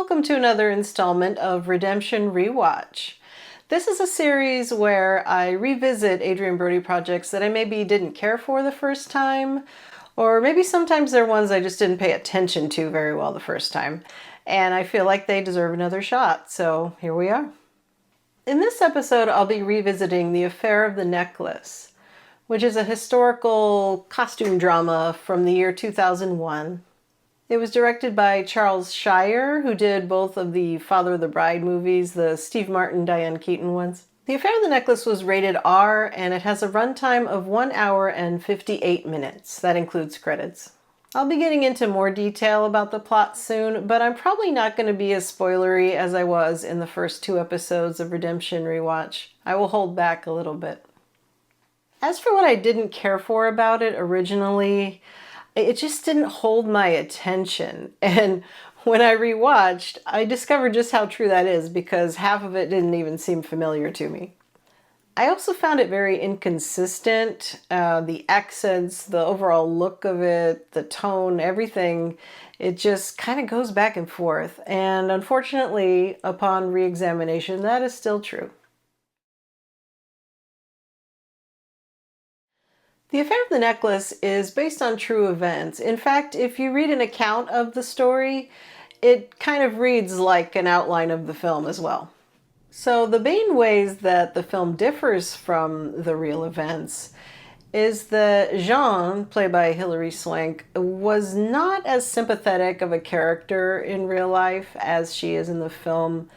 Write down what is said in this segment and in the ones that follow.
welcome to another installment of Redemption Rewatch. This is a series where I revisit Adrien Brody projects that I maybe didn't care for the first time, or maybe sometimes they're ones I just didn't pay attention to very well the first time, and I feel like they deserve another shot, so here we are. In this episode, I'll be revisiting The Affair of the Necklace, which is a historical costume drama from the year 2001. It was directed by Charles Shire, who did both of the Father of the Bride movies, the Steve Martin, Diane Keaton ones. The Affair of the Necklace was rated R, and it has a runtime of 1 hour and 58 minutes. That includes credits. I'll be getting into more detail about the plot soon, but I'm probably not going to be as spoilery as I was in the first 2 episodes of Redemption Rewatch. I will hold back a little bit. As for what I didn't care for about it originally, it just didn't hold my attention. And when I rewatched, I discovered just how true that is because half of it didn't even seem familiar to me. I also found it very inconsistent. The accents, the overall look of it, the tone, everything, it just kind of goes back and forth. And unfortunately, upon re-examination, that is still true. The Affair of the Necklace is based on true events. In fact, if you read an account of the story, it kind of reads like an outline of the film as well. So the main ways that the film differs from the real events is that Jean, played by Hilary Swank, was not as sympathetic of a character in real life as she is in the film.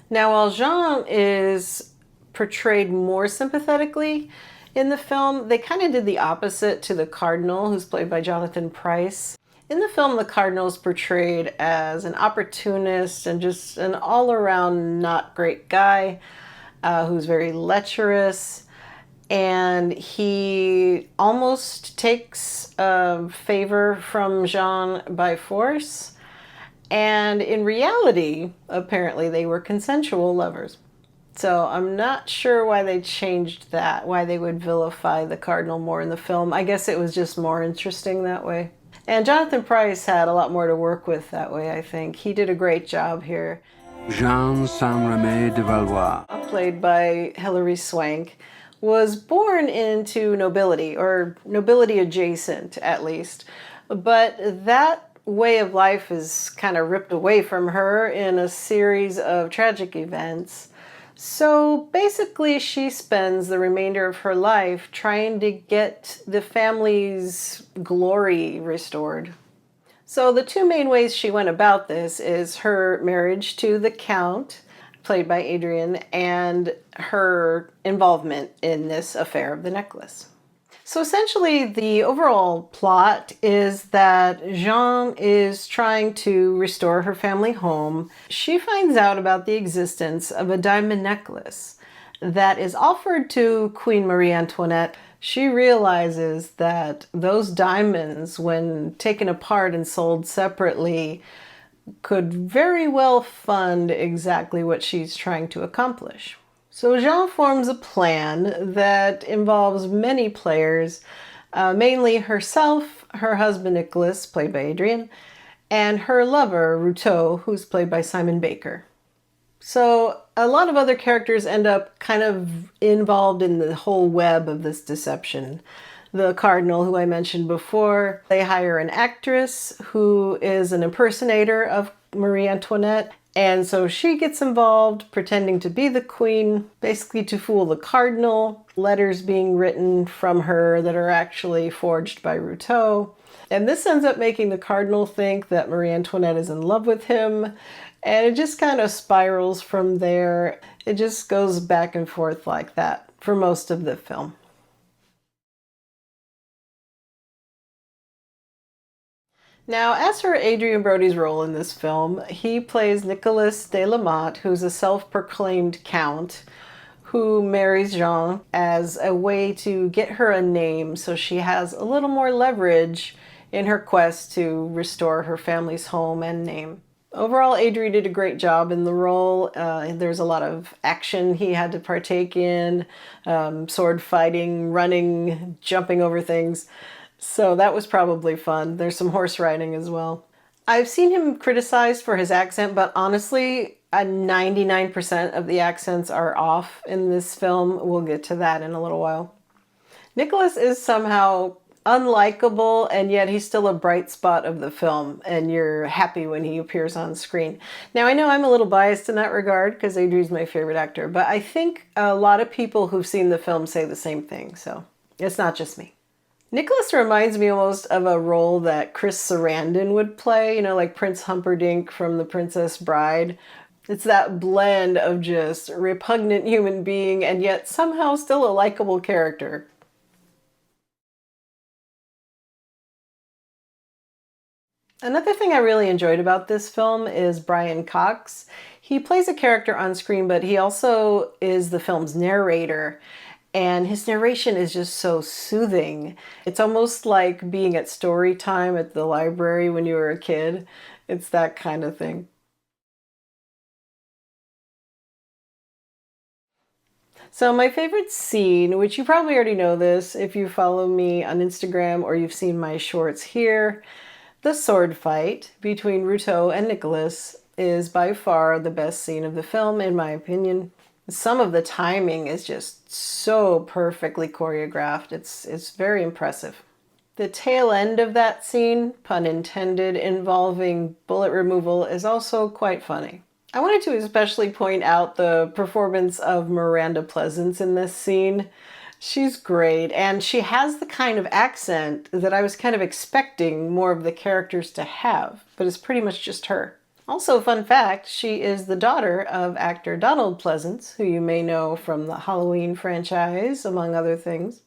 Now, while Jean is portrayed more sympathetically in the film, they kind of did the opposite to the Cardinal, who's played by Jonathan Pryce. In the film, the Cardinal is portrayed as an opportunist and just an all-around not great guy who's very lecherous, and he almost takes favor from Jean by force. And in reality, apparently, they were consensual lovers. So I'm not sure why they changed that, why they would vilify the Cardinal more in the film. I guess it was just more interesting that way. And Jonathan Pryce had a lot more to work with that way, I think. He did a great job here. Jean Saint-Rémy de Valois, played by Hilary Swank, was born into nobility, or nobility adjacent at least. But that way of life is kind of ripped away from her in a series of tragic events. So basically, she spends the remainder of her life trying to get the family's glory restored. So the 2 main ways she went about this is her marriage to the Count, played by Adrien, and her involvement in this Affair of the Necklace. So essentially, the overall plot is that Jean is trying to restore her family home. She finds out about the existence of a diamond necklace that is offered to Queen Marie Antoinette. She realizes that those diamonds, when taken apart and sold separately, could very well fund exactly what she's trying to accomplish. So Jean forms a plan that involves many players, mainly herself, her husband Nicolas, played by Adrien, and her lover, Routeau, who's played by Simon Baker. So a lot of other characters end up kind of involved in the whole web of this deception. The Cardinal, who I mentioned before, they hire an actress who is an impersonator of Marie Antoinette. And so she gets involved, pretending to be the queen, basically to fool the Cardinal. Letters being written from her that are actually forged by Routeau. And this ends up making the Cardinal think that Marie Antoinette is in love with him. And it just kind of spirals from there. It just goes back and forth like that for most of the film. Now, as for Adrien Brody's role in this film, he plays Nicolas De La Motte, who's a self-proclaimed count who marries Jean as a way to get her a name so she has a little more leverage in her quest to restore her family's home and name. Overall, Adrien did a great job in the role. There's a lot of action he had to partake in, sword fighting, running, jumping over things. So that was probably fun. There's some horse riding as well. I've seen him criticized for his accent, but honestly, 99% of the accents are off in this film. We'll get to that in a little while. Nicholas is somehow unlikable, and yet he's still a bright spot of the film, and you're happy when he appears on screen. Now, I know I'm a little biased in that regard because Adrien's my favorite actor, but I think a lot of people who've seen the film say the same thing, so it's not just me. Nicholas reminds me almost of a role that Chris Sarandon would play, you know, like Prince Humperdinck from The Princess Bride. It's that blend of just repugnant human being and yet somehow still a likable character. Another thing I really enjoyed about this film is Brian Cox. He plays a character on screen, but he also is the film's narrator. And his narration is just so soothing. It's almost like being at story time at the library when you were a kid. It's that kind of thing. So my favorite scene, which you probably already know this if you follow me on Instagram or you've seen my shorts here, the sword fight between Ruto and Nicholas is by far the best scene of the film, in my opinion. Some of the timing is just so perfectly choreographed. It's very impressive. The tail end of that scene, pun intended, involving bullet removal is also quite funny. I wanted to especially point out the performance of Miranda Pleasance in this scene. She's great, and she has the kind of accent that I was kind of expecting more of the characters to have, but it's pretty much just her. Also, fun fact, she is the daughter of actor Donald Pleasance, who you may know from the Halloween franchise, among other things.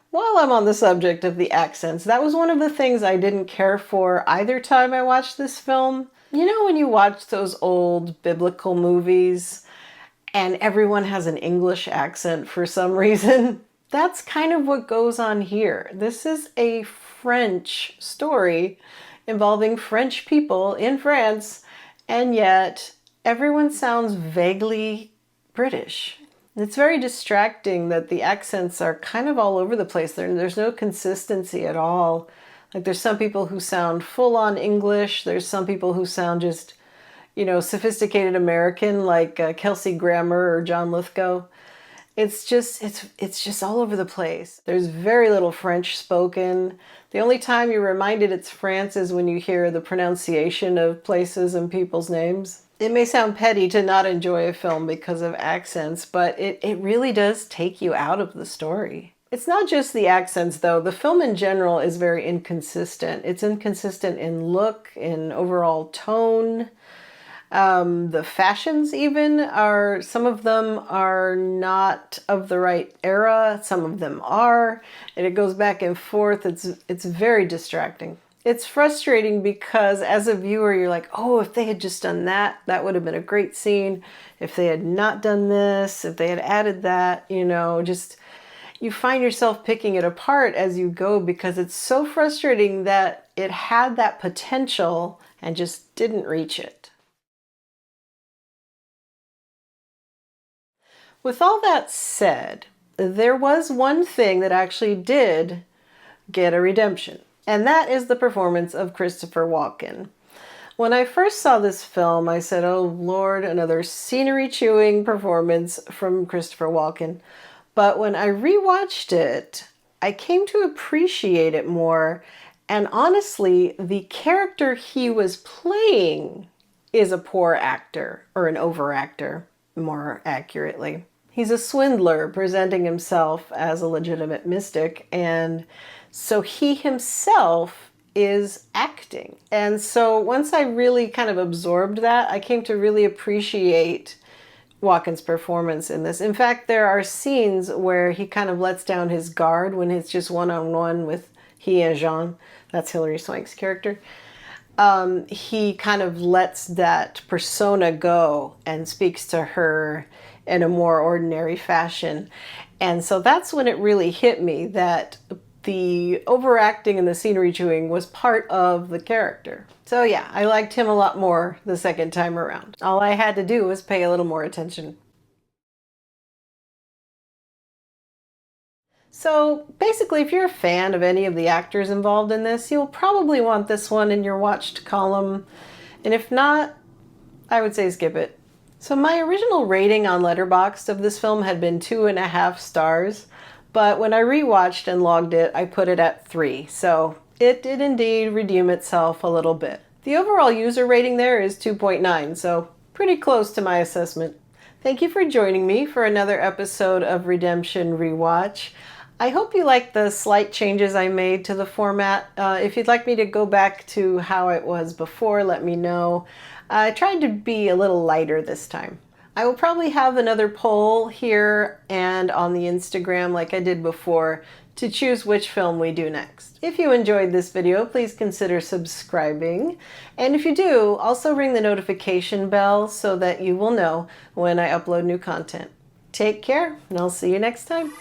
While I'm on the subject of the accents, that was one of the things I didn't care for either time I watched this film. You know when you watch those old biblical movies and everyone has an English accent for some reason? That's kind of what goes on here. This is a French story involving French people in France, and yet everyone sounds vaguely British. It's very distracting that the accents are kind of all over the place. There's no consistency at all. Like there's some people who sound full-on English. There's some people who sound just, you know, sophisticated American, like Kelsey Grammer or John Lithgow. It's just all over the place. There's very little French spoken. The only time you're reminded it's France is when you hear the pronunciation of places and people's names. It may sound petty to not enjoy a film because of accents, but it really does take you out of the story. It's not just the accents, though. The film in general is very inconsistent. It's inconsistent in look, in overall tone. The fashions even are, some of them are not of the right era, some of them are, and it goes back and forth. It's very distracting. It's frustrating because as a viewer, you're like, oh, if they had just done that, that would have been a great scene. If they had not done this, if they had added that, you know, just, you find yourself picking it apart as you go because it's so frustrating that it had that potential and just didn't reach it. With all that said, there was one thing that actually did get a redemption, and that is the performance of Christopher Walken. When I first saw this film, I said, oh Lord, another scenery-chewing performance from Christopher Walken. But when I rewatched it, I came to appreciate it more, and honestly, the character he was playing is a poor actor, or an overactor, more accurately. He's a swindler presenting himself as a legitimate mystic, and so he himself is acting. And so once I really kind of absorbed that, I came to really appreciate Walken's performance in this. In fact, there are scenes where he kind of lets down his guard when it's just one-on-one with he and Jean. That's Hilary Swank's character. He kind of lets that persona go and speaks to her in a more ordinary fashion. And so that's when it really hit me that the overacting and the scenery chewing was part of the character. So yeah, I liked him a lot more the second time around. All I had to do was pay a little more attention. So basically, if you're a fan of any of the actors involved in this, you'll probably want this one in your watched column. And if not, I would say skip it. So my original rating on Letterboxd of this film had been 2.5 stars, but when I rewatched and logged it, I put it at 3. So it did indeed redeem itself a little bit. The overall user rating there is 2.9, so pretty close to my assessment. Thank you for joining me for another episode of Redemption Rewatch. I hope you like the slight changes I made to the format. If you'd like me to go back to how it was before, let me know. I tried to be a little lighter this time. I will probably have another poll here and on the Instagram like I did before to choose which film we do next. If you enjoyed this video, please consider subscribing. And if you do, also ring the notification bell so that you will know when I upload new content. Take care, and I'll see you next time.